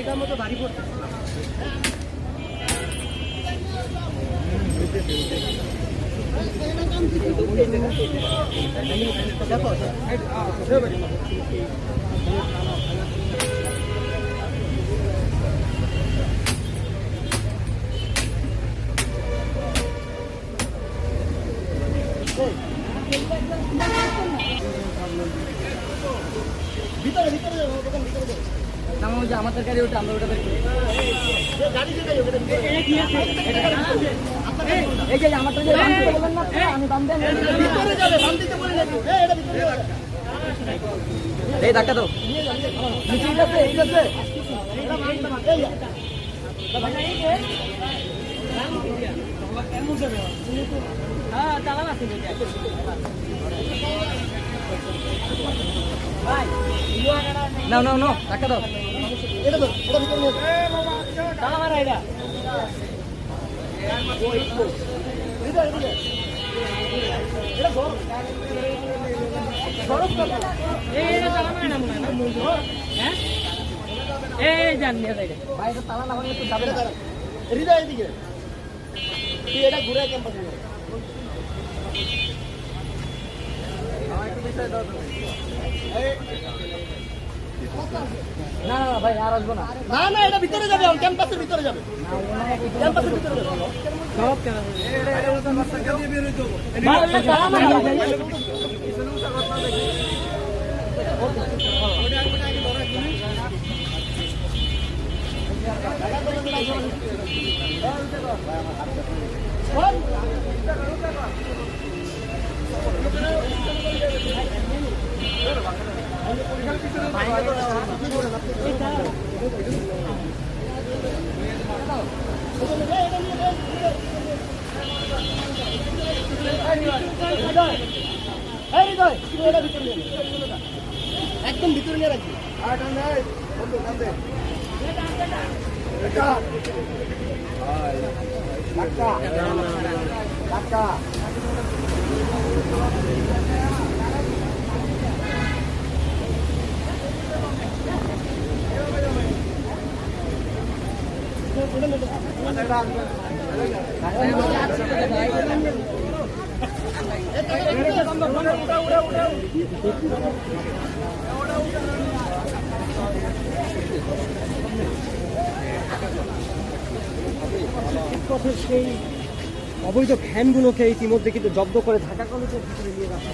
জায়গার মতো বাড়ি পড়তে ভিতরে ভিতরে দোকান ভিতরে আমাদের গাড়ি ওটা আমরা ওটা এই ধাক্কা দাও নাও নাও নাও ধাক্কা দাও এটা তো এটা ভিতরে নিয়ে তালা মারা এটা এটা গরম গরম এটা তালা মারা না মনে হয় হ্যাঁ এই জান নিয়ে যাই ভাই এটা তালা না হলে তো যাবে না হৃদয় এদিকে তুই এটা ঘুরে ক্যাম্পাস নিয়ে একটু বিষয় দাও না না ভাই আর আসবো না না না এটা ভিতরে যাবে ক্যাম্পাসের ভিতরে যাবে ক্যাম্পাসের ভিতরে যাবে সব কেন এটা ওটা রাস্তা দিয়ে বের হইতো একদম ভিতরে নিয়ে রাখবি পথের সেই অবৈধ ভ্যানগুলোকে ইতিমধ্যে কিন্তু জব্দ করে ঢাকা কলেজের ভিতরে নিয়ে রাখা